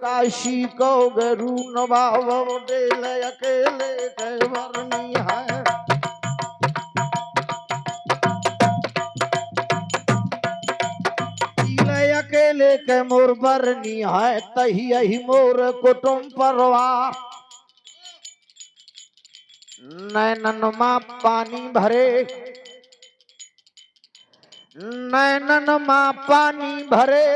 काशी को गरू नवाब डेल अकेले के वरनी है। अकेले के मोर बरनी है तही यही मोर कुटुम परवार। नैनन मां पानी भरे, नैनन मां पानी भरे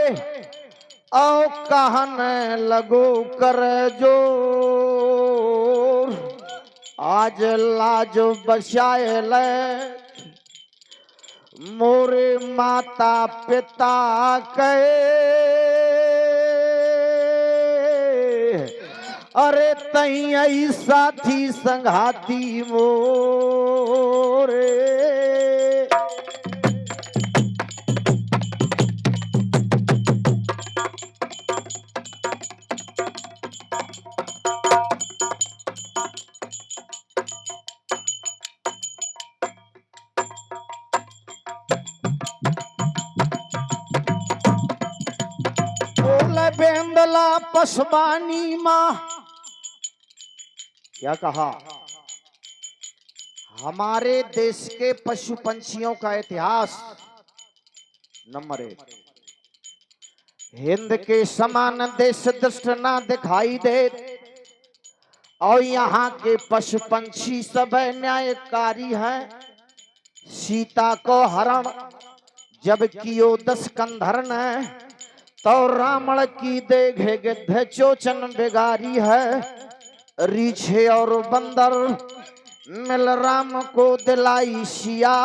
और कहन लगो कर जोर। आज लाज बचाए ले मोरे माता पिता के, अरे तई साथी संघाती मोरे। बोले बेंदला पसवानी माँ, क्या कहा? हमारे देश के पशु पंछियों का इतिहास नंबर 1। हिंद के समान देश दृष्ट ना दिखाई दे और यहाँ के पशु पंछी सब न्यायकारी हैं। सीता को हरण जब कियो 10 कंधर ने, तो रावण की देखे गिद्ध चोचन बिगारी है। रीछे और बंदर मिल राम को दिलाई सिया,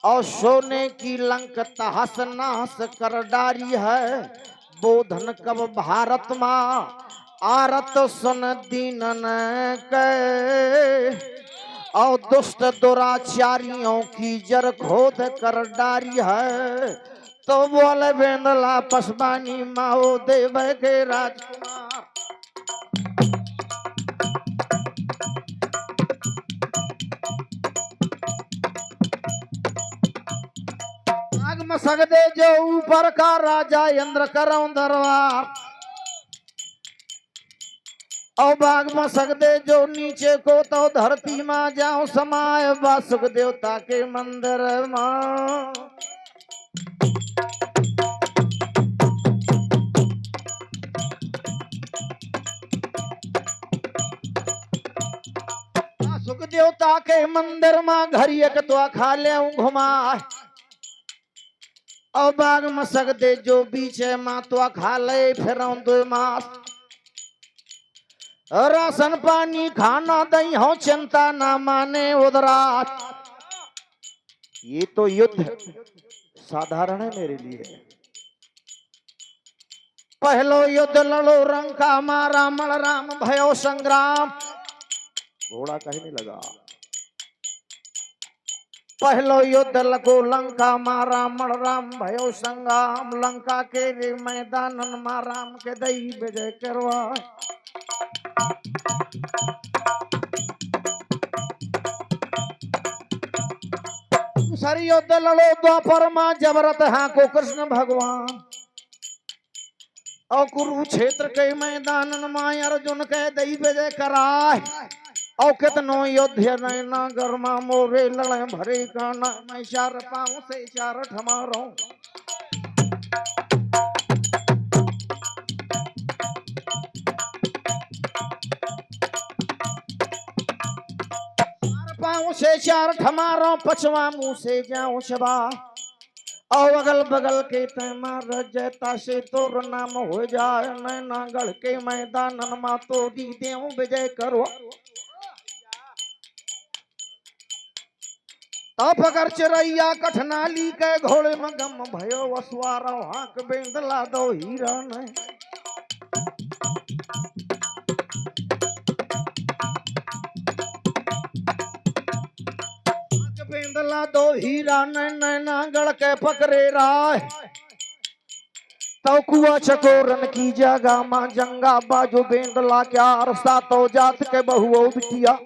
और सोने की लंक तहस नहस कर डारी है। बोधन कब भारत माँ आरत सुन दीनन के, और दुष्ट दुराचारियों की जर खोद कर डारी है। तो बोले बेंदला पसवानी माओ देव के राजकुमार। आग मसक दे जो ऊपर का राजा इंद्र करो दरबार, और बाग मसक दे जो नीचे को, तो धरती मां जाओ समाय वासुक देवता के मंदिर मां। वासुक देवता के मंदिर मां घर एक तो खा ले घुमा, और बाग मसक दे जो बीचे मां तो खा ले फिर 2 मास। राशन पानी खाना दही हो चिंता ना माने उदरात। ये तो युद्ध साधारण है मेरे लिए। पहलो युद्ध लड़ो रंका मारा मल राम भयो संग्राम। घोड़ा कहीं नहीं लगा। पहलो युद्ध लगो लंका मारा मल राम भयो संग्राम। लंका के रे मैदानन मा राम के दई विजय करवा। दूसरी युद्ध लड़ो द्वापर मां जबरत हाँ को कृष्ण भगवान। और कुरुक्षेत्र के मैदान मां अर्जुन के दई विजय कराय। और कितनो योद्धा नैना गरमा मोरे लड़े भरे काना। मैं 4 पाँव से 4 ठमारो। पाँव से 4 ठमारो, 5वां मुंह से जाऊं शबा। और अगल बगल के तैमार जैता से तोर नाम हो जाए। नैना गढ़ के मैदान मा तो दी देव विजय करो। तप कर चिरैया कठनाली के घोड़े में गम भयो वसवारा। हाक बेंदला दो हीरा ने, बेंदला दो हीरा ने नैना गढ़ के पकड़े राय। तो कुआ चकोरन की जगह मां जंगा बाजो बेंदला क्या अरसा। तो जात के बहुओ बिटिया।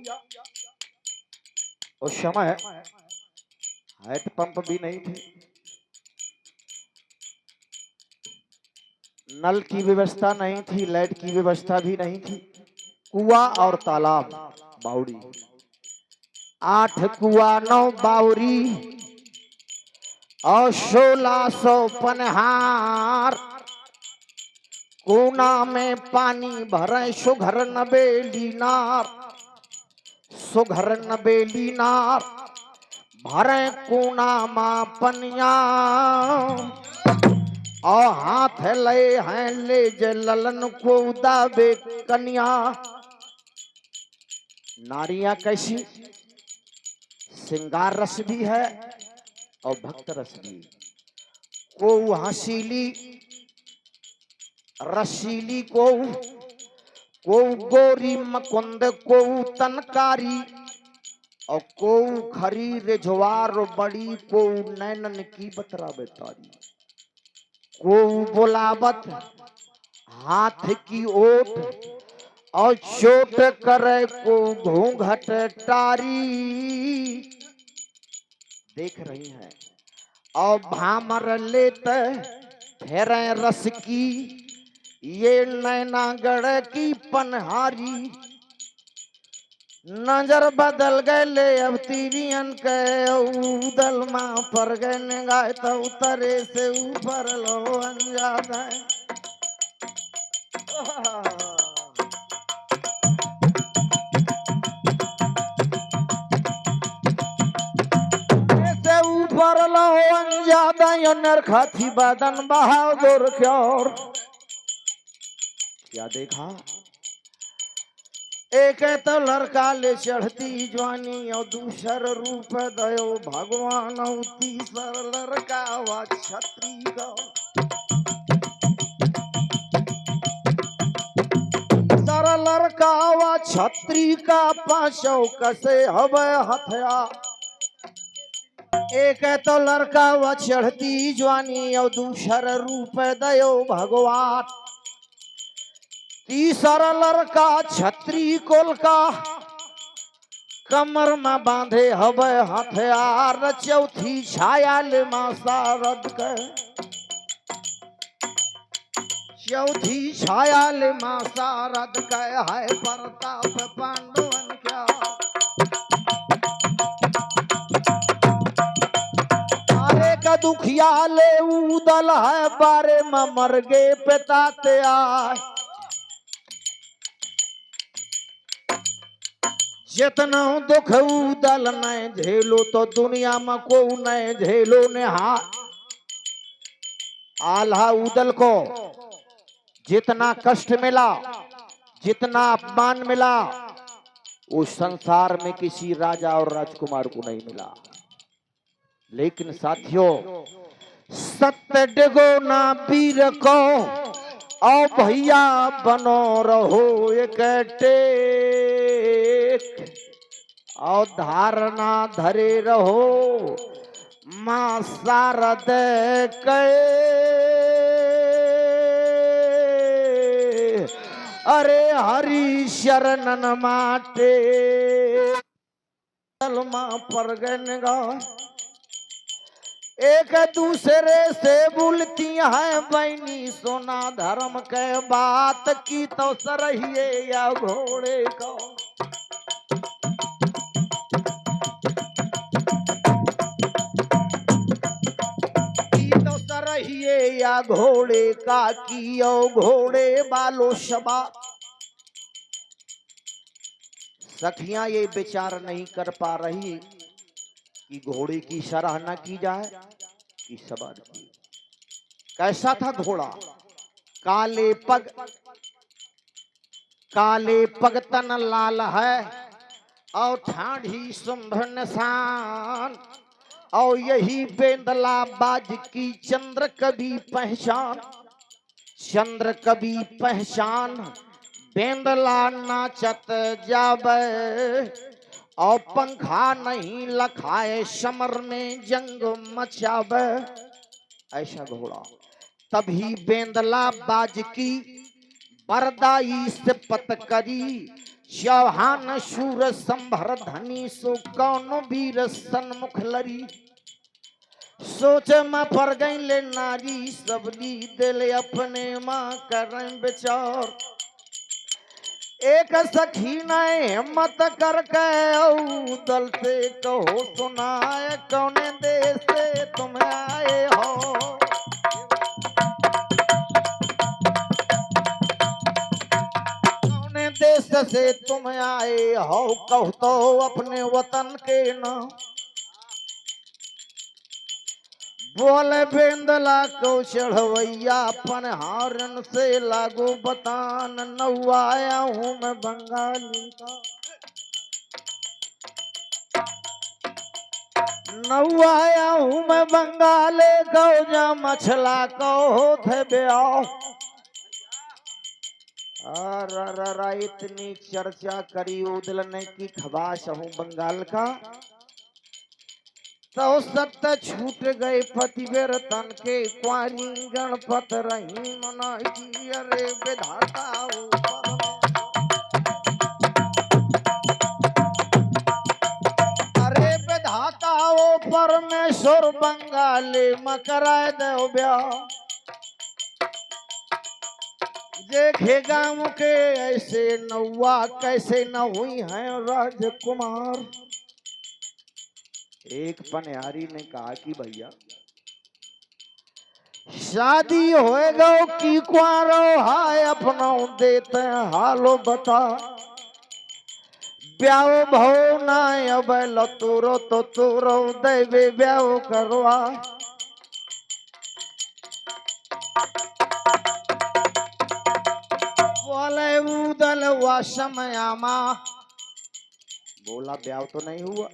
उस समय हैंड पंप भी नहीं थे। नल की व्यवस्था नहीं थी, लाइट की व्यवस्था भी नहीं थी। कुआं और तालाब, बावड़ी, 8 कुआं 9 बावरी और 1600 पनहार। कोना में पानी भरे सुघर नबेली नार, सुघर नबेली नार भरे कोना मां पनिया। और हाथ ले हैं ले जे ललन को दाबे कन्या। नारियां कैसी, श्रृंगार रस भी है और भक्त रस भी। को हसीली रसीली, को गोरी मकुंद, को तनकारी और को खरी रिझवार बड़ी, को नैनन की बतरा बेतारी। को बोलावत हाथ की ओट और चोट करे को घूंघट टारी। देख रही हैं और भामर लेते फेरे रस की, ये नैनागढ़ की पनहारी। नजर बदल गए ले अब तीरियन के उदल मां पर गए निगाह तो उतरे से ऊपर लो अंजाद है। से ऊपर लो अंजाद नरखा थी बदन बहादुर क्योर। क्या देखा, एक तो लड़का ले चढ़ती जवानी और दूसर रूप दयो भगवान और तीसर लड़का वा छत्री का। तीसर लड़का वा छत्री का पांचों कसे हवे हथया। एक तो लड़का वा चढ़ती जवानी और दूसर रूप दयो भगवान। तीसरा लड़का छत्री कोल का कमर में बांधे हवे हथियार। चौथी छाया ले मासारद के, चौथी छाया ले मासारद के है प्रताप पांडवन क्या। अरे का दुखिया ले उदल है बारे में मर गे पिताते आए। जितना दुख उदल न झेलो तो दुनिया में को न झेलो ने। आल्हा उदल को जितना कष्ट मिला, जितना अपमान मिला, उस संसार में किसी राजा और राजकुमार को नहीं मिला। लेकिन साथियों, सत्य डिगो ना वीर को और भैया बनो रहो एक टेक और धारणा धरे रहो मां शारद के। अरे हरि शरणन माटे मां पर गनगा। एक दूसरे से बोलती है बहनी सोना धर्म के बात की तो सरहिए या घोड़े को। की तो सरहिए या घोड़े का कियो घोड़े बालो शबा। सखियां ये विचार नहीं कर पा रही कि घोड़े की सराहना की जाए कि सवार की। कैसा था घोड़ा, काले पग तन लाल है और ठाढ़ी शुंभ निशान। और यही बेंदला बाज की चंद्र कभी पहचान। चंद्र कभी पहचान बेंदला नाचत जावे। और पंखा नहीं लखाए समर में जंग मचावे। ऐसा घोड़ा तभी बेंदला बाज की बरदाई से पत करी। चौहान शूर संभर धनी सो कौन वीर सन्मुख लरी। सोच में पर गई ले नारी सबली दिल अपने माँ कर विचार। एक सखी ने हिम्मत करके दल से कहो सुनाए कौन देश से तुम आए हो। कौन देश से तुम आए हो कहो तो अपने वतन के नाम। बोले बेंदला को चढ़वैया पनहारन से लागू बतान नौआया हूँ मैं बंगाली का। नौआया हूँ मैं बंगाले गौजा मछला को थे ब्याह। इतनी चर्चा करी उदलने की खबाश हूँ बंगाल का। तो सत्य छूट गए पतिवेर तन के क्वारी गणपत रही मना की अरे विधाता अरे विधाता ओ परमेश्वर बंगाली मकराय दो ब्याह। देखेगा मुके ऐसे नौवा कैसे न हुई है राजकुमार। एक पनिहारी ने कहा कि भैया शादी होएगा की कुआरो हाय अपना देते हैं हालो बता। ब्याह भो ना अब लतुरो तो तुरो देवे ब्याह करवा। बोले उदल हुआ समयामा। बोला ब्याह तो नहीं हुआ।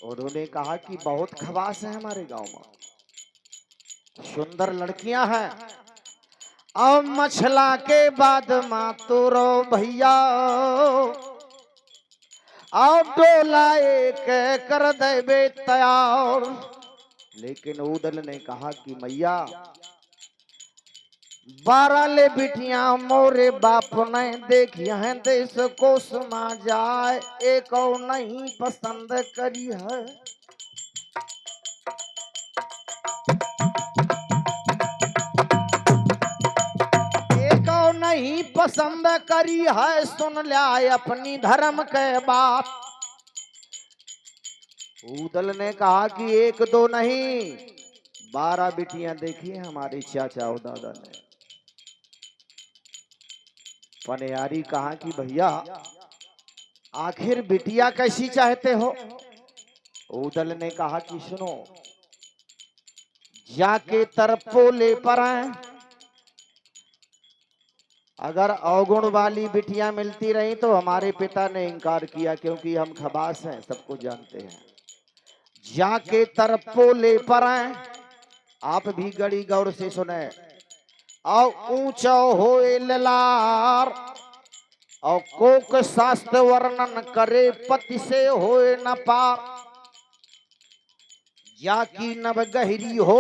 उन्होंने कहा कि बहुत खवास है हमारे गांव में सुंदर लड़कियां हैं। अब मछला के बाद मातुरो भैया अब डोला एक कर देवे तैयार। लेकिन उदल ने कहा कि मैया 12 ले बिटियां मोरे बाप ने देखी हैं देश को समा जाए एक और नहीं पसंद करी है। एक और नहीं पसंद करी है सुन लिया अपनी धर्म के बात। उदल ने कहा कि एक दो नहीं 12 बिटियां देखी हैं हमारे चाचा और दादा ने। पनिहारी कहा कि भैया आखिर बिटिया कैसी चाहते हो। उदल ने कहा कि सुनो जाके तरफो ले पर आए। अगर अवगुण वाली बिटियां मिलती रही तो हमारे पिता ने इनकार किया क्योंकि हम खबास हैं सबको जानते हैं। जाके तरफो ले पर आए। आप भी गड़ी गौर से सुने। और ऊंचा होए ललार और कोक शास्त्र वर्णन करे पति से होए न पार। जाकी नभ गहरी हो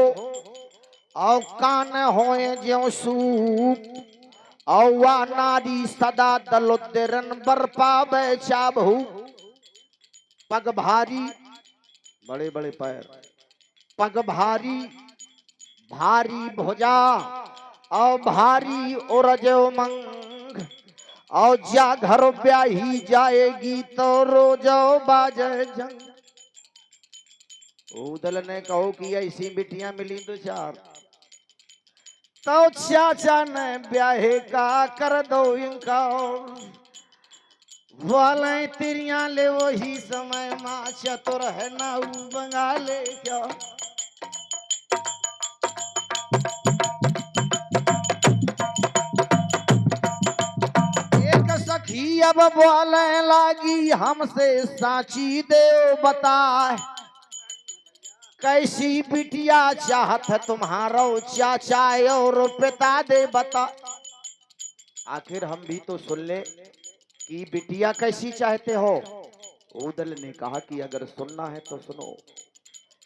और कान होए ज्यों सूप और वा नारी सदा दलोदरन बर पावे चाबहू। पग भारी बड़े बड़े पैर पग भारी भारी भुजा और भारी ओरजो मंग और जा घर ब्याही जाएगी तो रोजो बाजे जंग। उदल ने कहो कि ऐसी बिटियां मिली तो चार तो चाचा ने ब्याहे का कर दो इनका। वाले तिरिया ले वही समय माँ चतुर है ना बंगाले क्या। सखी अब बोले लागी हमसे साची दे बताए कैसी बिटिया चाहत तुम्हारो चाचा और पिता दे बता। आखिर हम भी तो सुन ले कि बिटिया कैसी चाहते हो। उदल ने कहा कि अगर सुनना है तो सुनो।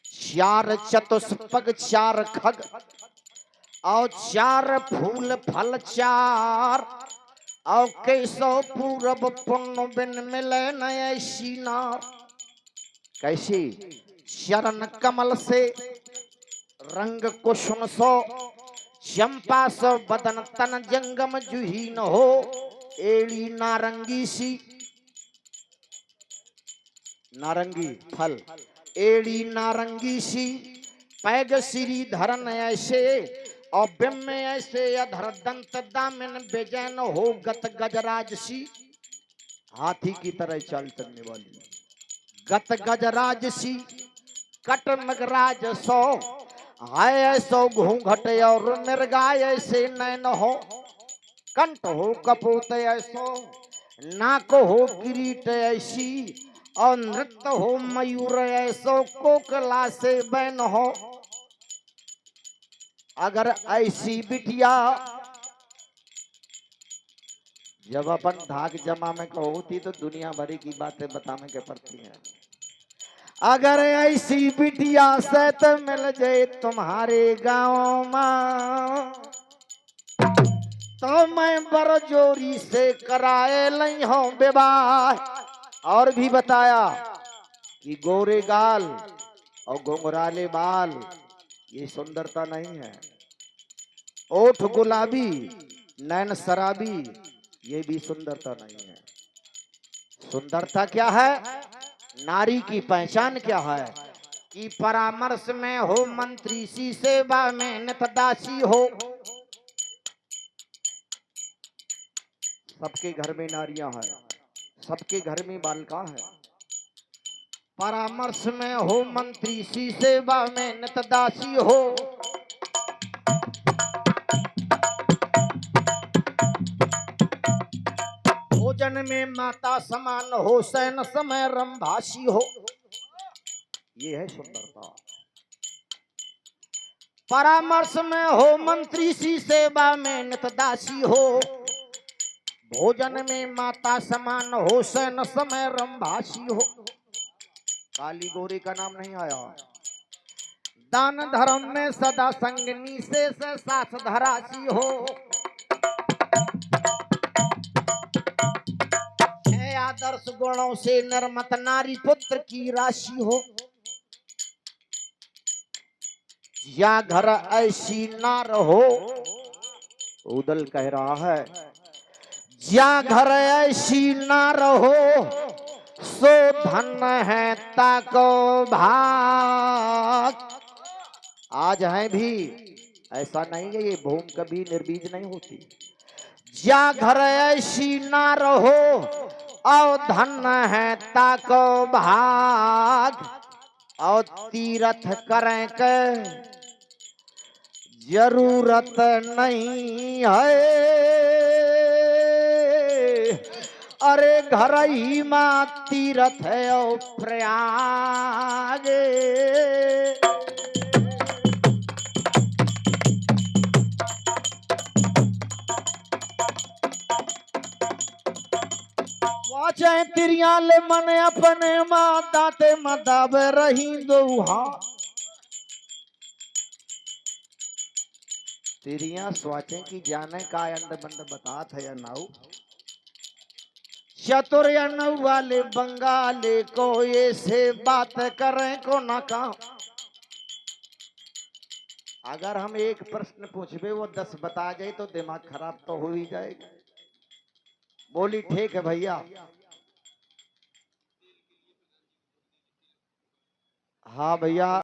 4 चतुष्पग 4 खग और 4 फूल फल 4 और कैसो पूरब पुण्य बिन मिले न ऐसी नार। कैसी चरण कमल से रंग कुसुम सो, चंपा सो बदन तन जंगम जुहीन हो। एड़ी नारंगी सी, नारंगी फल, एड़ी नारंगी सी पैग श्री धरन ऐसे, और बिम में ऐसे अधर दंत दामिन बेजैन हो। गत गजराज सी, हाथी की तरह चाल चलने वाली। गत गजराज सी कट मगराज सो, हाय ऐसो घूंघट और मृगाय ऐसे नैन हो। कंठ हो कपूत ऐसो, नाक हो किरीट ऐसी, और नृत्य हो मयूर ऐसो कोकला से बैन हो। अगर ऐसी बिटिया, जब अपन धाक जमा में होती तो दुनिया भरी की बातें बताने के पड़ती हैं। अगर ऐसी बिटिया से तो मिल जाए तुम्हारे गाँव में, तो मैं बरजोरी से कराए नहीं हो विवाह। और भी बताया कि गोरे गाल और घुंघराले बाल ये सुंदरता नहीं है। ओठ गुलाबी नैन शराबी ये भी सुंदरता नहीं है। सुंदरता क्या है? नारी की पहचान क्या है? कि परामर्श में हो मंत्री सी, सेवा में नितदासी हो। सबके घर में नारियां हैं, सबके घर में बालिका है। परामर्श में हो मंत्री सी, सेवा में नितदासी हो। भोजन में माता समान हो, सैन समय रंभासी हो। ये है सुंदरता। परामर्श में हो मंत्री सी, सेवा में नितदासी हो। भोजन में माता समान हो, सैन समय रंभासी हो। काली गोरी का नाम नहीं आया। दान धर्म में सदा संगनी से साथ धरासी हो। आदर्श गुणों से निर्मत नारी पुत्र की राशि हो। या घर ऐसी नार हो, उदल कह रहा है, या घर ऐसी नार हो, सो धन है ताको भाग। आज है भी, ऐसा नहीं है ये भूम कभी निर्बीज नहीं होती। या घर ऐसी नार हो, और धन है ताको भाग। और तीरथ करें के जरूरत नहीं है। अरे घर ही मां तीरथ है ओ प्रयाग। वाचे तिरिया ले मन अपने मां दाते मदाब रही दोहा। तिरिया स्वाचे की जाने का अंड बंद बतात है या नाऊ। चतुर या नौ वाले बंगाले को ये से बात करें को ना काम। अगर हम एक प्रश्न पूछबे वो 10 बता जाए तो दिमाग खराब तो हो ही जाएगा। बोली ठीक है भैया। हाँ भैया।